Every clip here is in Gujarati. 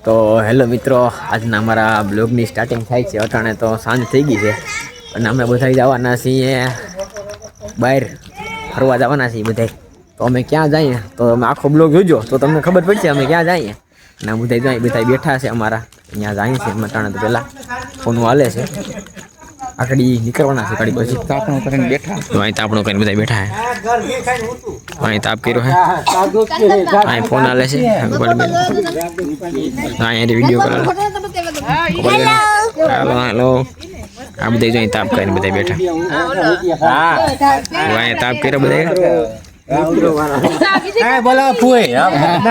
તો હેલો મિત્રો, આજના અમારા બ્લોગની સ્ટાર્ટિંગ થાય છે. અટાણે તો સાંજ થઈ ગઈ છે અને અમે બધા જવાના છીએ બહાર ફરવા જવાના છીએ બધા. તો અમે ક્યાં જઈએ તો અમે આખો બ્લોગ જોજો તો તમને ખબર પડશે અમે ક્યાં જઈએ. અને બધા જાય બધા બેઠા છે અમારા અહીંયા જાય છે. અટાણે તો પહેલાં ફોન હાલે છે, આગળ નીકળવાના છે. ગાડી પછી તાપણું કરીને બેઠા તો અહીં તાપણું કરીને બધા બેઠા છે. અહીં તાપ કર્યો છે, અહીં ફોન હાલે છે, અહીંયા વિડીયો કરે. હેલો હેલો, આ બધા જો અહીં તાપ કરીને બધા બેઠા. અહીંયા તાપ કર્યો બધા.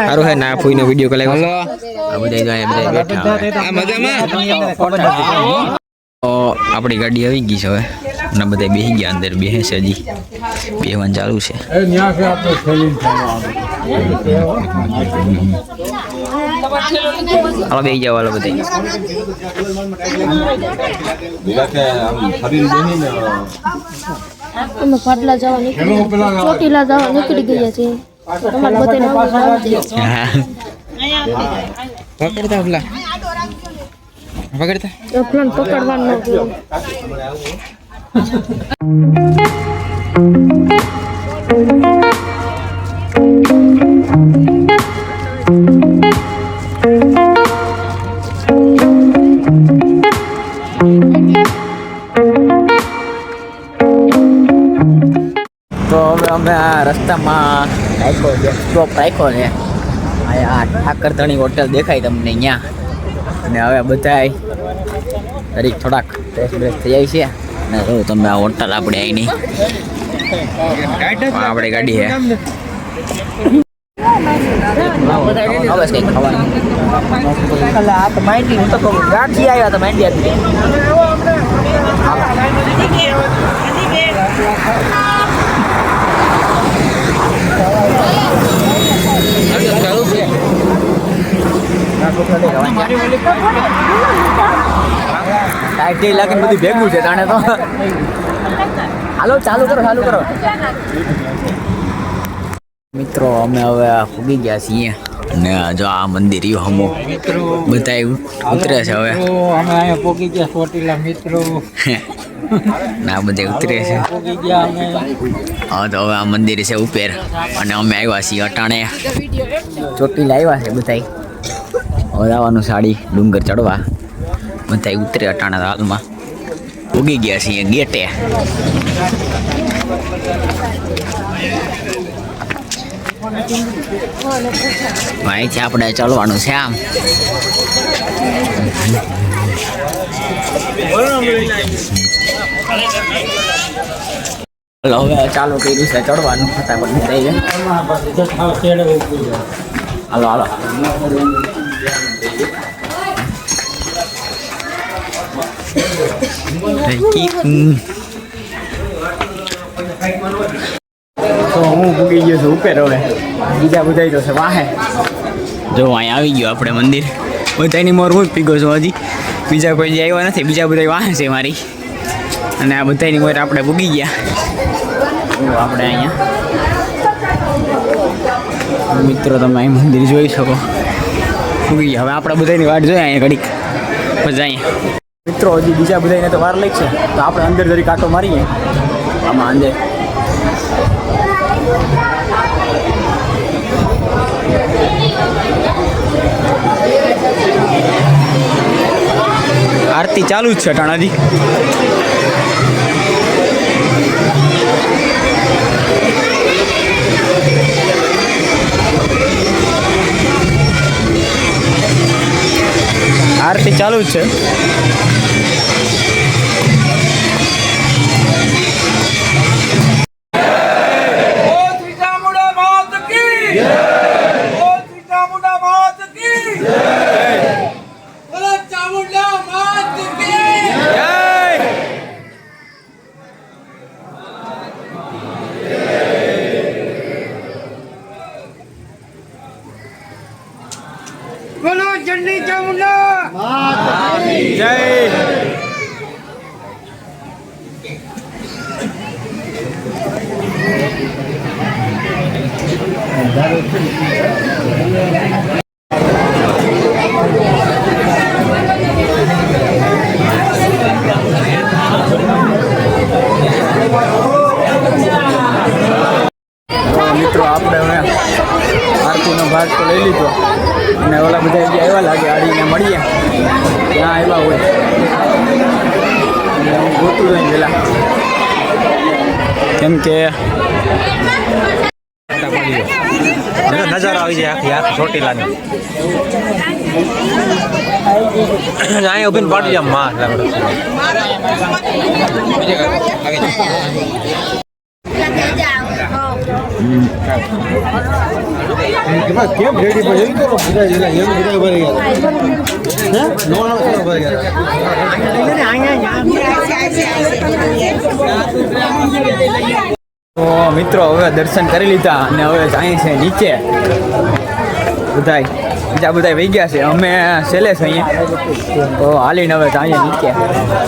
સારું હે ના ફૂઈ નો વિડીયો કોલ આવ્યો. આ બધા જો અહીંયા બધા બેઠા. તો આપણી ગાડી આવી ગઈ છે હવે અને બધા બેસી ગયા અંદર. બેસે છે, હજી બેસવાનું ચાલુ છે. હાલો બેસી જાવ હાલો બધા. અમે પાટલા જવા નીકળી ચોટીલા જવા નીકળી ગયા છીએ. તમારે બધાને પકડતા પ્લાન પકડવાનો તો હવે અમે આ રસ્તામાં રાખ્યો છે, સ્ટોપ રાખ્યો છે. આ ઠાકરધણી હોટલ દેખાય તમને અહીંયા. અને હવે બધા દરેક થોડાક ફ્રેશ બ્રેશ થઈ જાય છે. અને જો તમે આ હોટલ આપણે અહીંની આપણે ગાડી છે. હવે કંઈક ખાવાનું માઇન્ડી હું તો ગાડી આવ્યા હતા માઇન્ડી આપી. ટાઈટ લાગે બધું ભેગું છે તાણે તો. હાલો ચાલુ કરો. મિત્રો અમે હવે ફૂગી ગયા છીએ અને જો આ મંદિર હમો બધા ઉતરે છે હવે. અમે અહીંયા પોગી ગયા ચોટીલા મિત્રો. ના બધા ઉતરે છે. હા તો હવે આ મંદિર છે ઉપર અને અમે આવ્યા છીએ અટાણે ચોટીલા આવ્યા છે બધા. હવે આવવાનું સાડી ડુંગર ચડવા બધા ઉતરે અટાણા હાલમાં ઉગી ગયા છીએ ગેટે. અહીંથી આપણે ચાલવાનું છે આમ. હવે ચાલુ કર્યું છે ચડવાનું. ફટાફટ થઈ જાય. હાલો તો હું ભૂગી ગયો છું ઉપર. હવે બીજા બધા તો છે વાહે. જો અહીં આવી ગયો આપણે મંદિર. બધાની મોર હું જ પીગો છું હજી. બીજા કોઈ જે આવ્યા નથી, બીજા બધા વાહે છે મારી. અને આ બધાની મોર આપણે ભૂગી ગયા. આપણે અહીંયા મિત્રો તમે અહીં મંદિર જોઈ શકો. ભૂગી ગયા. હવે આપણે બધાની વાટ જોઈએ અહીંયા ઘડીક પછી અહીંયા. મિત્રો હજી બીજા બધાને તો વાર લાગશે તો આપણે અંદર જરી કાંટો મારીએ આમાં અંદર. આરતી ચાલુ જ છે ટાણાજી. આરતી ચાલુ જ છે. બોલો ચંડી ચામુંડા જય. ઓલા બધા જે આવ્યા લાગે આડીને મળીએ ત્યાં આવ્યા હોય એટલે હું ગોતું જોઈને પેલા કેમ કે નજારો આવી જાય આખી ચોટીલાની અહીંયા ઉભીને પાડી જાય માં કેમ રેડી પર એવી કરો બધા જણા એમ બધા ભરી ગયા હે નો ભરી તો મિત્રો હવે દર્શન કરી લીધા અને હવે જાય છે નીચે બધા વહી ગયા છે અમે છેલ્લે છે અહીંયા તો હાલીને હવે જાય નીચે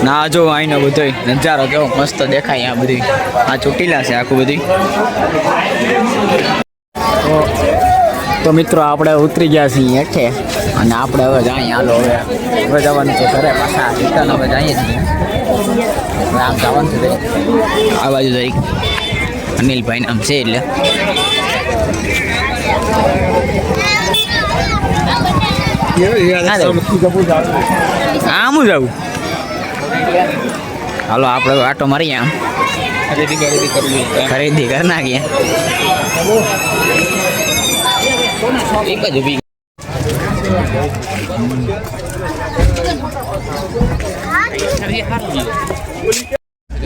ના જો અહીંનો બધો નજારો કેવો મસ્ત દેખાય આ બધી આ ચોટીલા છે આખું બધી તો મિત્રો આપણે ઉતરી ગયા છીએ હેઠે અને આપણે હવે જાય હાલો હવે જવાનું છે ઘરે પાછા રિટર્ન હવે જઈએ છીએ હવે આમ જવાનું છે આ બાજુ જઈ અનિલભાઈ નામ છે એટલે આમ જવું હાલો આપણે આટો મારીએ આમ ખરીદી કરી નાખીએ એક જ ઊભી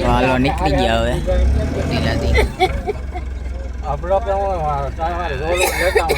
હાલો નીકળી ગયા હવે આપણો લેતા